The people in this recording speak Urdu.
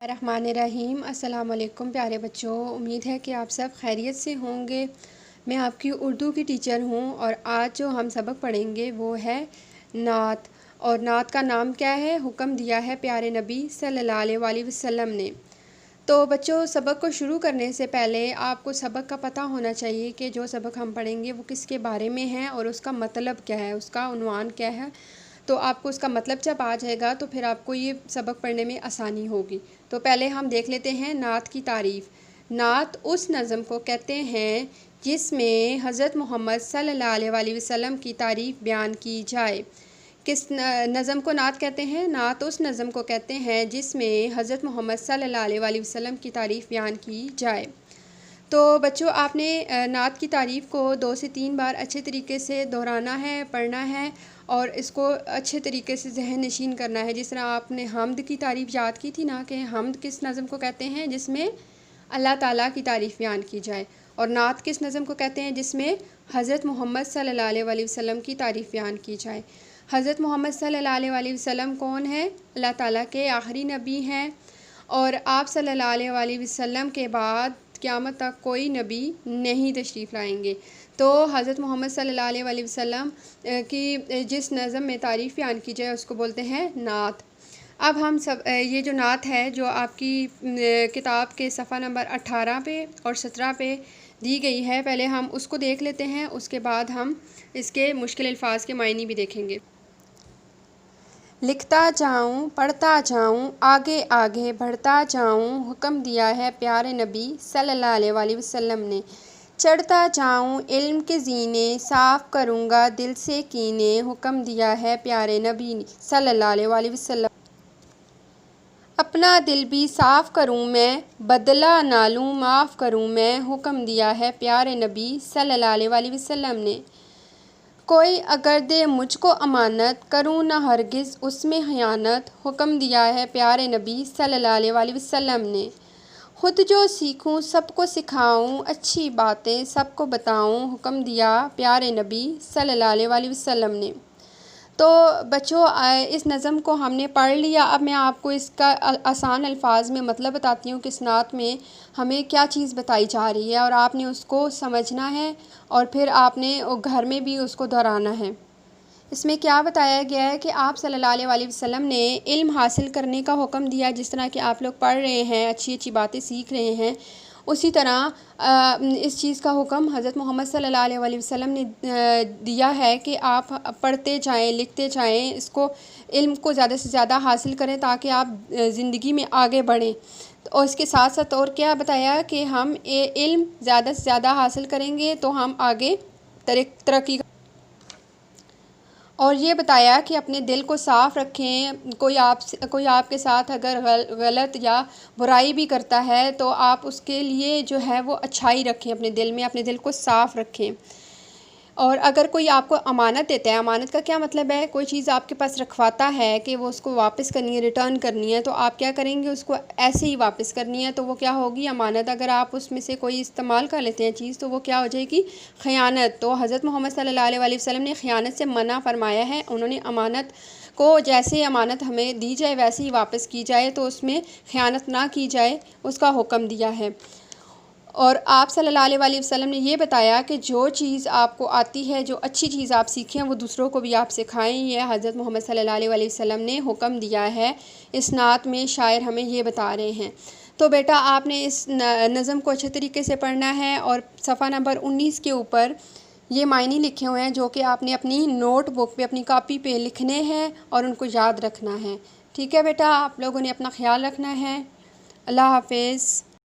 الرحمن الرحیم۔ السلام علیکم پیارے بچوں، امید ہے کہ آپ سب خیریت سے ہوں گے۔ میں آپ کی اردو کی ٹیچر ہوں اور آج جو ہم سبق پڑھیں گے وہ ہے نعت۔ اور نعت کا نام کیا ہے؟ حکم دیا ہے پیارے نبی صلی اللہ علیہ وسلم نے۔ تو بچوں، سبق کو شروع کرنے سے پہلے آپ کو سبق کا پتہ ہونا چاہیے کہ جو سبق ہم پڑھیں گے وہ کس کے بارے میں ہے اور اس کا مطلب کیا ہے، اس کا عنوان کیا ہے۔ تو آپ کو اس کا مطلب جب آ جائے گا تو پھر آپ کو یہ سبق پڑھنے میں آسانی ہوگی۔ تو پہلے ہم دیکھ لیتے ہیں نعت کی تعریف۔ نعت اس نظم کو کہتے ہیں جس میں حضرت محمد صلی اللہ علیہ وسلم کی تعریف بیان کی جائے۔ کس نظم کو نعت کہتے ہیں؟ نعت اس نظم کو کہتے ہیں جس میں حضرت محمد صلی اللہ علیہ وسلم کی تعریف بیان کی جائے۔ تو بچوں، آپ نے نعت کی تعریف کو 2 سے 3 بار اچھے طریقے سے دہرانا ہے، پڑھنا ہے اور اس کو اچھے طریقے سے ذہن نشین کرنا ہے۔ جس طرح آپ نے حمد کی تعریف یاد کی تھی نا، کہ حمد کس نظم کو کہتے ہیں جس میں اللہ تعالیٰ کی تعریف بیان کی جائے، اور نعت کس نظم کو کہتے ہیں جس میں حضرت محمد صلی اللہ علیہ وسلم کی تعریف بیان کی جائے۔ حضرت محمد صلی اللہ علیہ وسلم کون ہے؟ اللہ تعالیٰ کے آخری نبی ہیں، اور آپ صلی اللہ علیہ وسلم کے بعد قیامت تک کوئی نبی نہیں تشریف لائیں گے۔ تو حضرت محمد صلی اللہ علیہ وسلم کی جس نظم میں تعریف بیان کی جائے اس کو بولتے ہیں نعت۔ اب ہم یہ جو نعت ہے جو آپ کی کتاب کے صفحہ نمبر 18 پہ اور 17 پہ دی گئی ہے، پہلے ہم اس کو دیکھ لیتے ہیں، اس کے بعد ہم اس کے مشکل الفاظ کے معنی بھی دیکھیں گے۔ لکھتا جاؤں، پڑھتا جاؤں، آگے آگے بڑھتا جاؤں، حکم دیا ہے پیارے نبی صلی اللہ علیہ وسلم نے۔ چڑھتا جاؤں علم کے زینے، صاف کروں گا دل سے کینے، حکم دیا ہے پیارے نبی صلی اللہ علیہ وسلم۔ اپنا دل بھی صاف کروں میں، بدلہ نہ لوں معاف کروں میں، حکم دیا ہے پیارے نبی صلی اللہ علیہ وسلم نے۔ کوئی اگر دے مجھ کو امانت، کروں نہ ہرگز اس میں خیانت، حکم دیا ہے پیارے نبی صلی اللہ علیہ وسلم نے۔ خود جو سیکھوں سب کو سکھاؤں، اچھی باتیں سب کو بتاؤں، حکم دیا پیارے نبی صلی اللہ علیہ وسلم نے۔ تو بچوں، اس نظم کو ہم نے پڑھ لیا۔ اب میں آپ کو اس کا آسان الفاظ میں مطلب بتاتی ہوں کہ اس نعت میں ہمیں کیا چیز بتائی جا رہی ہے، اور آپ نے اس کو سمجھنا ہے اور پھر آپ نے گھر میں بھی اس کو دہرانا ہے۔ اس میں کیا بتایا گیا ہے کہ آپ صلی اللہ علیہ وسلم نے علم حاصل کرنے کا حکم دیا۔ جس طرح کہ آپ لوگ پڑھ رہے ہیں، اچھی اچھی باتیں سیکھ رہے ہیں، اسی طرح اس چیز کا حکم حضرت محمد صلی اللہ علیہ وسلم نے دیا ہے کہ آپ پڑھتے جائیں، لکھتے جائیں، اس کو علم کو زیادہ سے زیادہ حاصل کریں تاکہ آپ زندگی میں آگے بڑھیں۔ اور اس کے ساتھ ساتھ اور کیا بتایا کہ ہم علم زیادہ سے زیادہ حاصل کریں گے تو ہم آگے ترقی اور یہ بتایا کہ اپنے دل کو صاف رکھیں۔ کوئی آپ کے ساتھ اگر غلط یا برائی بھی کرتا ہے تو آپ اس کے لیے جو ہے وہ اچھائی رکھیں، اپنے دل میں، اپنے دل کو صاف رکھیں۔ اور اگر کوئی آپ کو امانت دیتا ہے، امانت کا کیا مطلب ہے؟ کوئی چیز آپ کے پاس رکھواتا ہے کہ وہ اس کو واپس کرنی ہے، ریٹرن کرنی ہے، تو آپ کیا کریں گے؟ اس کو ایسے ہی واپس کرنی ہے، تو وہ کیا ہوگی؟ امانت۔ اگر آپ اس میں سے کوئی استعمال کر لیتے ہیں چیز تو وہ کیا ہو جائے گی؟ خیانت۔ تو حضرت محمد صلی اللہ علیہ وسلم نے خیانت سے منع فرمایا ہے۔ انہوں نے امانت کو جیسے امانت ہمیں دی جائے ویسے ہی واپس کی جائے، تو اس میں خیانت نہ کی جائے، اس کا حکم دیا ہے۔ اور آپ صلی اللہ علیہ وسلم نے یہ بتایا کہ جو چیز آپ کو آتی ہے، جو اچھی چیز آپ سیکھیں، وہ دوسروں کو بھی آپ سکھائیں۔ یہ حضرت محمد صلی اللہ علیہ وسلم نے حکم دیا ہے۔ اس نعت میں شاعر ہمیں یہ بتا رہے ہیں۔ تو بیٹا، آپ نے اس نظم کو اچھے طریقے سے پڑھنا ہے، اور صفحہ نمبر 19 کے اوپر یہ معنی لکھے ہوئے ہیں جو کہ آپ نے اپنی نوٹ بک پہ، اپنی کاپی پہ لکھنے ہیں اور ان کو یاد رکھنا ہے۔ ٹھیک ہے بیٹا، آپ لوگوں نے اپنا خیال رکھنا ہے۔ اللہ حافظ۔